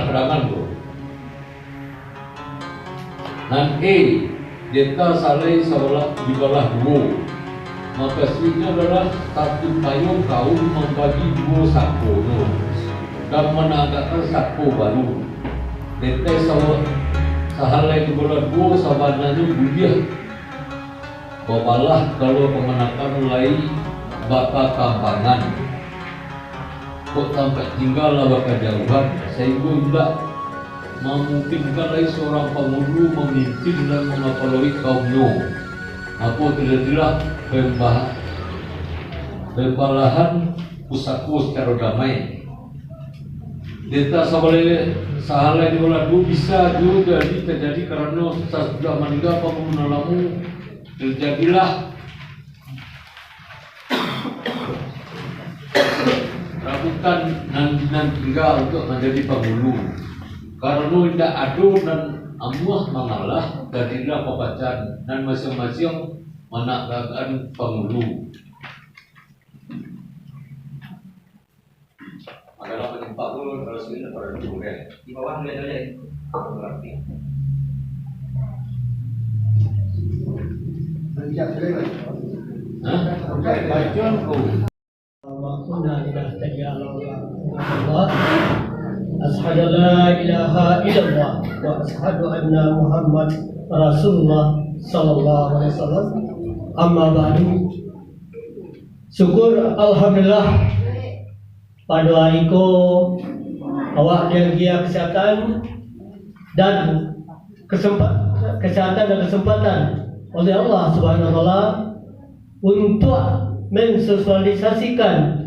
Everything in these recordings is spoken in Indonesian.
kerangan tuh. Dan deta salai di belah dua. Maka sini adalah satu payung kaum membagi dua saku dan menegakkan saku baru. Deta sahalai di belah dua sabananya budiah. Bapalah kalau pemenakan mulai bakal kampangan. Kok sampai tinggallah bakal jauhan sehingga tidak memungkinkan lagi seorang penghulu memimpin dan mengepaloi kaumnya. Apa tidak pembalahan pusatku secara damai. Deta sahalai di bola dua bisa juga terjadi karena sudah meninggal penghulu lamu terjadilah rabutan nanti tinggal untuk menjadi penghulu. Karena tidak adu dan amuah mengalah jadilah pembacaan dan masing-masing menegakkan penghulu. Adalah penyempat dulu kalau sini pada dulu di bawah lihat aja berarti. Ashhadu la ilaha illallah wa ashhadu anna Muhammad Rasulullah sallallahu alaihi wasallam. Amma ba'du. Syukur alhamdulillah pada hari ko awak jaga kesehatan dan kesempatan oleh Allah Subhanahu wa taala untuk mensosialisasikan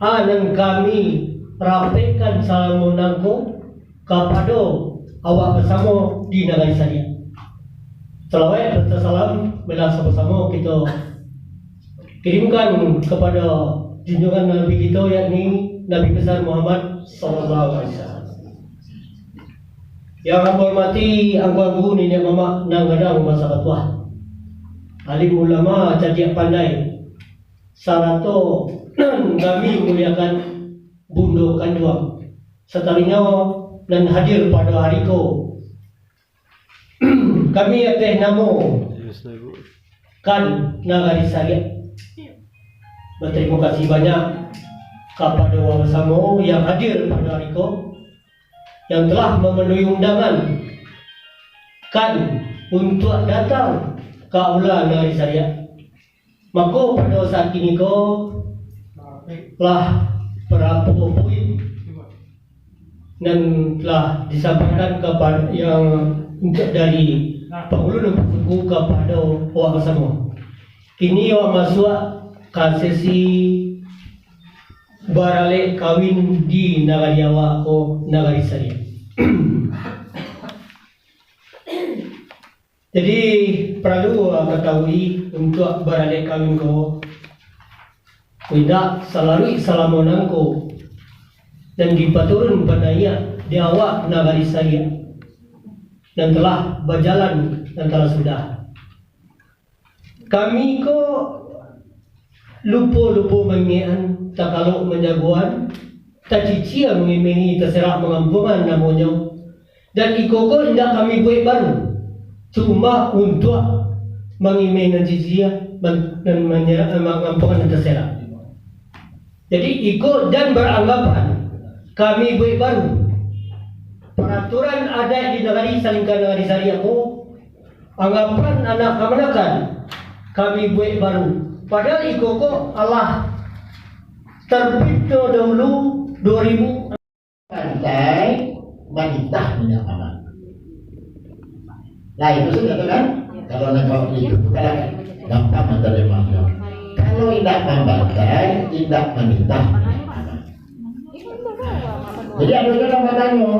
yang kami rapikan salam menangku kepada awak bersama di negara saya. Selawat serta salam bila sama-sama kita kirimkan kepada junjungan Nabi kita yakni Nabi besar Muhammad sallallahu alaihi wasallam. Yang aku hormati angku nenek mama nang gadang masa tua. Alim ulama cerdik pandai. Sarato kami muliakan Bundo Kanduang setalinya dan hadir pada hari ko. Kami teh namo kan nagari saya. Berterima kasih banyak kepada orang bersama yang hadir pada hari ko yang telah memenuhi undangan kan untuk datang ke aula negari saya. Maka pada saat ini ko telah berapa poin dan telah disampaikan kepada yang dari penghulu buku kepada orang bersama. Kini awak masuk ke sesi barale kawin di negara awak atau negara saya. Jadi perlu ketahui untuk barale kawin ko tidak selalu salaman ko dan dipaturun padanya di awak negara saya dan telah berjalan dan telah sudah. Kami ko lupa mengian tak kalau menjagoan tak cicia mengimeni terserah mengampungan namanya dan ikoko tidak kami buat baru cuma untuk mengimeni cicia dan menyerah mengampunkan terserah. Jadi ikut dan beranggapan kami buat baru peraturan ada di negara salingkan negara syariah ko anggapan anak kemanakan kami buat baru. Padahal ikoko Allah terbit dahulu 2000 pantai wanita minyak aman. Nah itu sudah kan? Kalau nak itu bukan gampang menerimanya. Kalau tidak membantai, tidak meminta. Jadi ada orang bertanya,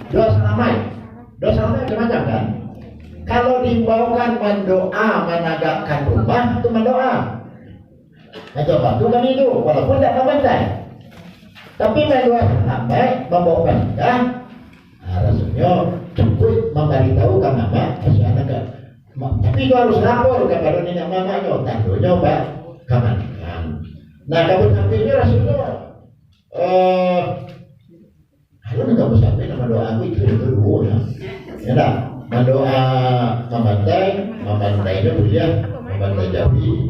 dosa ramai macam kan? Kalau dibawakan mendoa menegakkan rumah itu mendoa. Nah coba itu kan itu, walaupun tidak membantai. Tapi mendoa sampai membawa menikah, rasanya cukup memberitahu ke mama masih anak ke. Tapi itu harus lapor kepada nenek mamanya, tentunya pak kemanikan. Nah kabut sampingnya rasanya Kalau nggak mau sampai nama doa aku itu dulu ya. Ya dah, mendoa memantai itu boleh, memantai Jawi,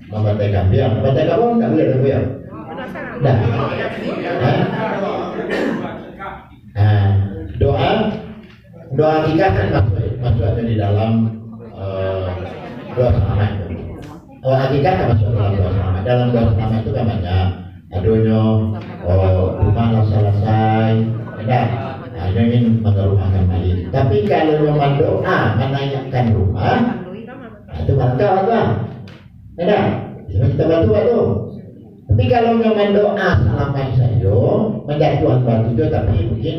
memantai Kambiang, memantai Kabong tak boleh ada ya. Dah. Doa kita kan masuk ada di dalam doa selamat. Hakikat kan masuk dalam doa selamat. Dalam doa selamat itu kan banyak. Adonyo, rumah selesai, tidak. Hanya ingin mengerumahkan mayit. Tapi kalau memang doa menanyakan rumah, itu mantap kan? Tidak. Kita bantu itu. Tapi kalau memang doa selamat saja, menjatuhkan batu itu, tapi mungkin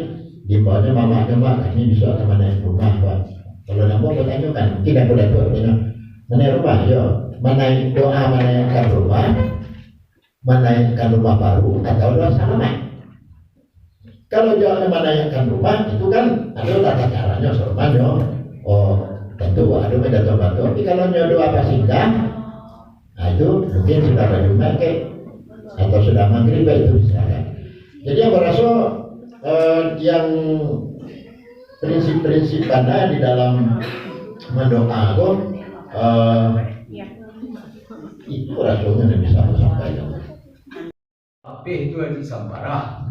di bawahnya mama ini bisa sama naik rumah kan. Kalau nak mau bertanya kan, tidak boleh tu tanya mana rumah yo, mana doa menanyakan rumah, menanyakan rumah baru atau doa selamat. Kalau doa menanyakan rumah itu kan ada tata caranya semuanya. Oh tentu ada menjatuh batu. Tapi kalau doa apa singgah, nah itu mungkin sudah baju pakai atau sudah maghrib itu silakan. Jadi yang berasa yang prinsip-prinsip pada di dalam mendoa itu rasanya tidak bisa disampaikan. Tapi itu aja sambarah.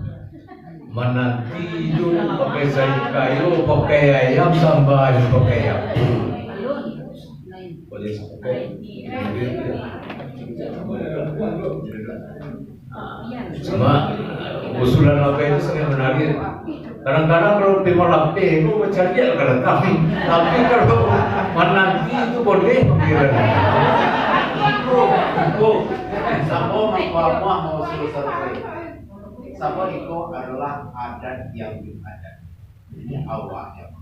Menanti itu pakai sayur kayu, pakai ayam sambal, pakai ayam. Boleh sampai. Cuma usulan apa itu sangat menarik. Kadang-kadang kalau terima lape itu mencari kadang tapi kalau menanti itu boleh pikiran. Sabo mengkuah mau selesai. Sabo itu adalah adat yang adat. Ini awalnya.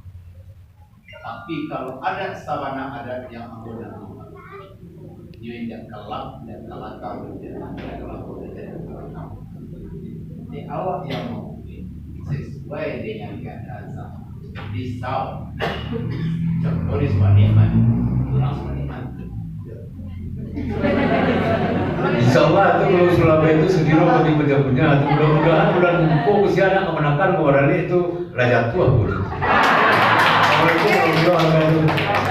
Tapi kalau adat sabana adat yang anggota dia tidak kelak dan kelak tahu dia di awal yang mungkin sesuai dengan keadaan sama di South contoh di Suaniman Insya Allah itu kalau Surabaya itu sendiri bagi punya mudah-mudahan bulan Minggu kesianan kemenangan kepada itu raja tua boleh. Assalamualaikum warahmatullahi wabarakatuh.